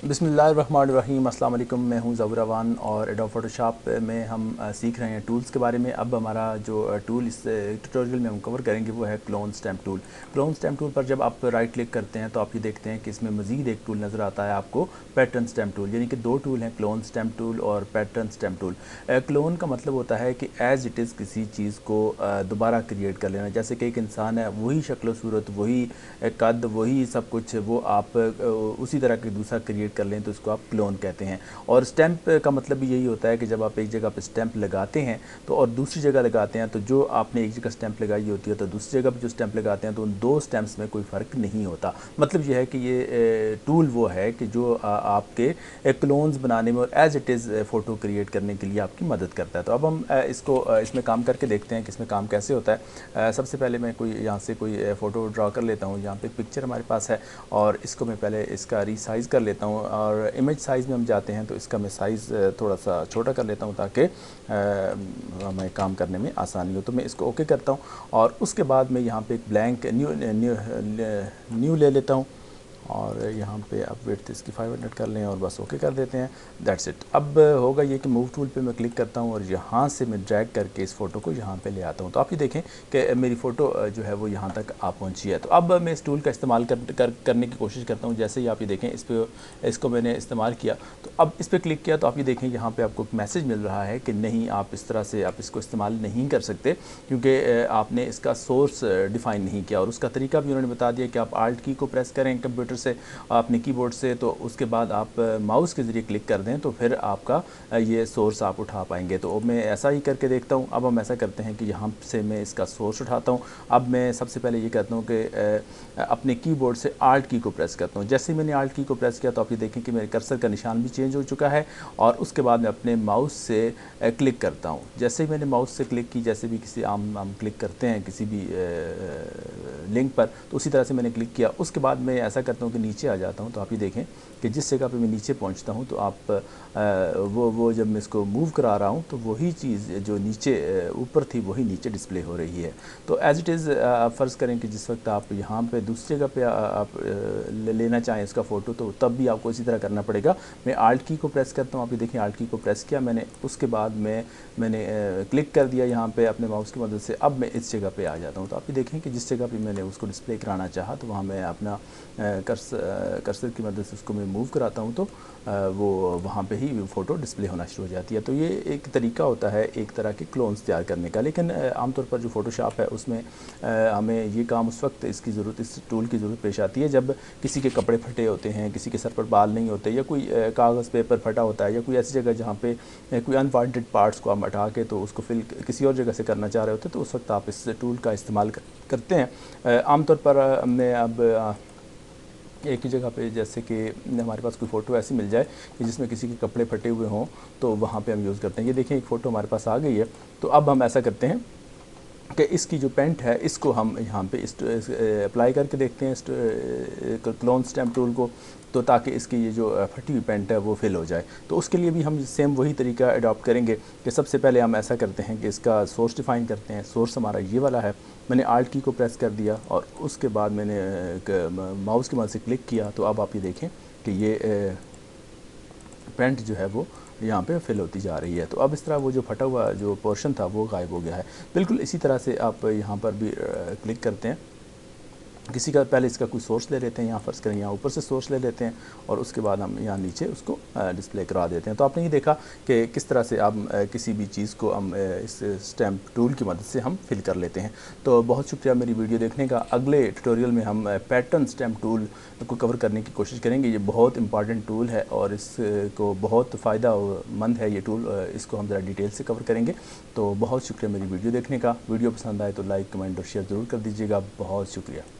बिस्मिल्लाहिर्रहमानिर्रहीम। अस्सलाम वालेकुम। मैं हूं ज़हूर अवान और एडोब फोटोशॉप में हम सीख रहे हैं टूल्स के बारे में। अब हमारा जो टूल इस ट्यूटोरियल में हम कवर करेंगे वो है clone stamp tool. Clone stamp tool पर जब आप राइट क्लिक करते हैं तो आप ये देखते हैं कि इसमें मज़ीद एक टूल नज़र आता है आपको, पैटर्न स्टैम्प टूल। यानी कि दो टूल हैं, क्लोन स्टैम्प टूल और पैटर्न स्टैम्प टूल। क्लोन का मतलब होता है कि एज़ इट इज़ किसी चीज़ को दोबारा क्रिएट कर लेना। जैसे कि एक इंसान है, वही शक्ल सूरत, वही कद, वही सब कुछ, वो आप उसी तरह का दूसरा क्रिएट कर लें तो इसको आप क्लोन कहते हैं। और स्टैम्प का मतलब भी यही होता है कि जब आप एक जगह पे स्टैम्प लगाते हैं तो और दूसरी जगह लगाते हैं, तो जो आपने एक जगह स्टैम्प लगाई होती है तो दूसरी जगह पे जो स्टैम्प लगाते हैं तो उन दो स्टैम्प्स में कोई फ़र्क नहीं होता। मतलब यह है कि ये टूल वो है कि जो आपके क्लोन्स बनाने में और as it is photo create करने के लिए आपकी मदद करता है। तो अब हम इसको इसमें काम करके देखते हैं कि इसमें काम कैसे होता है। सबसे पहले मैं कोई यहाँ से कोई फ़ोटो ड्रा कर लेता हूँ। यहाँ पे एक पिक्चर हमारे पास है और इसको मैं पहले इसका रीसाइज़ कर लेता हूँ और इमेज साइज़ में हम जाते हैं तो इसका मैं साइज़ थोड़ा सा छोटा कर लेता हूँ ताकि हमें काम करने में आसानी हो। तो मैं इसको ओके करता हूँ और उसके बाद मैं यहाँ पे एक ब्लैंक न्यू ले लेता हूँ और यहाँ पे अब विड्थ इसकी 500 कर लें और बस ओके कर देते हैं। That's it. अब होगा ये कि मूव टूल पे मैं क्लिक करता हूँ और यहाँ से मैं ड्रैग करके इस फ़ोटो को यहाँ पे ले आता हूँ। तो आप ये देखें कि मेरी फ़ोटो जो है वो यहाँ तक आ पहुँची है। तो अब मैं इस टूल का इस्तेमाल करने की कोशिश करता हूँ। जैसे ही आप ये देखें इसको मैंने इस्तेमाल किया तो अब इस पर क्लिक किया तो आप ये देखें यहाँ पर आपको एक मैसेज मिल रहा है कि नहीं, आप इस तरह से आप इसको इस्तेमाल नहीं कर सकते क्योंकि आपने इसका सोर्स डिफ़ाइन नहीं किया। और उसका तरीका भी उन्होंने बता दिया कि आप आल्ट की को प्रेस करें कंप्यूटर से, अपने कीबोर्ड से, तो उसके बाद आप माउस के ज़रिए क्लिक कर दें तो फिर आपका ये सोर्स आप उठा पाएंगे। तो मैं ऐसा ही करके देखता हूँ। अब हम ऐसा करते हैं कि यहाँ से मैं इसका सोर्स उठाता हूँ। अब मैं सबसे पहले ये कहता हूँ कि अपने कीबोर्ड से आल्ट की को प्रेस करता हूँ। जैसे ही मैंने आल्ट की को प्रेस किया तो आप ये देखें कि मेरे कर्सर का निशान भी चेंज हो चुका है और उसके बाद मैं अपने माउस से क्लिक करता हूँ। जैसे ही मैंने माउस से क्लिक की, जैसे भी किसी आम क्लिक करते हैं किसी भी लिंक पर, तो उसी तरह से मैंने क्लिक किया। उसके बाद मैं ऐसा करता हूँ कि नीचे आ जाता हूँ। तो आप ये देखें कि जिस जगह पे मैं नीचे पहुँचता हूँ तो आप वो जब मैं इसको मूव करा रहा हूँ तो वही चीज़ जो नीचे ऊपर थी वही नीचे डिस्प्ले हो रही है। तो एज़ इट इज़ आप फ़र्ज़ करें कि जिस वक्त आप यहाँ पे दूसरी जगह पे आप लेना चाहें इसका फ़ोटो तो तब भी आपको इसी तरह करना पड़ेगा। मैं आल्ट की को प्रेस करता हूँ। आप ये देखें आल्ट की को प्रेस किया मैंने, उसके बाद मैंने क्लिक कर दिया यहाँ पे अपने माउस की मदद से। अब मैं इस जगह पे आ जाता हूँ। तो आप ये देखें कि जिस जगह पे मैंने उसको डिस्प्ले कराना चाहा तो वहाँ मैं अपना कर्सर की मदद से उसको मैं मूव कराता हूँ तो वो वहाँ पे ही फ़ोटो डिस्प्ले होना शुरू हो जाती है। तो ये एक तरीका होता है एक तरह के क्लोन्स तैयार करने का। लेकिन आमतौर पर जो फ़ोटोशॉप है उसमें हमें ये काम उस वक्त इस टूल की ज़रूरत पेश आती है जब किसी के कपड़े फटे होते हैं, किसी के सर पर बाल नहीं होते, या कोई कागज़ पेपर फटा होता है, या कोई ऐसी जगह जहाँ पे कोई अनवांटेड पार्ट्स को आप हटा के तो उसको फिल किसी और जगह से करना चाह रहे होते हैं, तो उस वक्त आप इस टूल का इस्तेमाल करते हैं। आमतौर पर हमने अब एक ही जगह पे, जैसे कि हमारे पास कोई फ़ोटो ऐसी मिल जाए कि जिसमें किसी के कपड़े फटे हुए हों तो वहाँ पे हम यूज़ करते हैं। ये देखें एक फ़ोटो हमारे पास आ गई है। तो अब हम ऐसा करते हैं कि इसकी जो पेंट है इसको हम यहाँ पे अप्लाई करके देखते हैं क्लोन स्टैम्प टूल को, तो ताकि इसकी ये जो फटी हुई पेंट है वो फिल हो जाए। तो उसके लिए भी हम सेम वही तरीका अडॉप्ट करेंगे कि सबसे पहले हम ऐसा करते हैं कि इसका सोर्स डिफ़ाइन करते हैं। सोर्स हमारा ये वाला है। मैंने आल्ट की को प्रेस कर दिया और उसके बाद मैंने माउस की मदद से क्लिक किया। तो अब आप ये देखें कि ये पेंट जो है वो यहाँ पे फिल होती जा रही है। तो अब इस तरह वो जो फटा हुआ जो पोर्शन था वो गायब हो गया है। बिल्कुल इसी तरह से आप यहाँ पर भी क्लिक करते हैं। किसी का पहले इसका कोई सोर्स ले लेते हैं, यहाँ फ़र्ज़ करें यहाँ ऊपर से सोर्स ले लेते हैं और उसके बाद हम यहाँ नीचे उसको डिस्प्ले करा देते हैं। तो आपने ये देखा कि किस तरह से आप किसी भी चीज़ को हम इस स्टैम्प टूल की मदद से हम फिल कर लेते हैं। तो बहुत शुक्रिया मेरी वीडियो देखने का। अगले ट्यूटोरियल में हम पैटर्न स्टैम्प टूल को कवर करने की कोशिश करेंगे। ये बहुत इंपॉर्टेंट टूल है और इसको बहुत फ़ायदा मंद है ये टूल। इसको हम ज़रा डिटेल से कवर करेंगे। तो बहुत शुक्रिया मेरी वीडियो देखने का। वीडियो पसंद आए तो लाइक, कमेंट और शेयर ज़रूर कर दीजिएगा। बहुत शुक्रिया।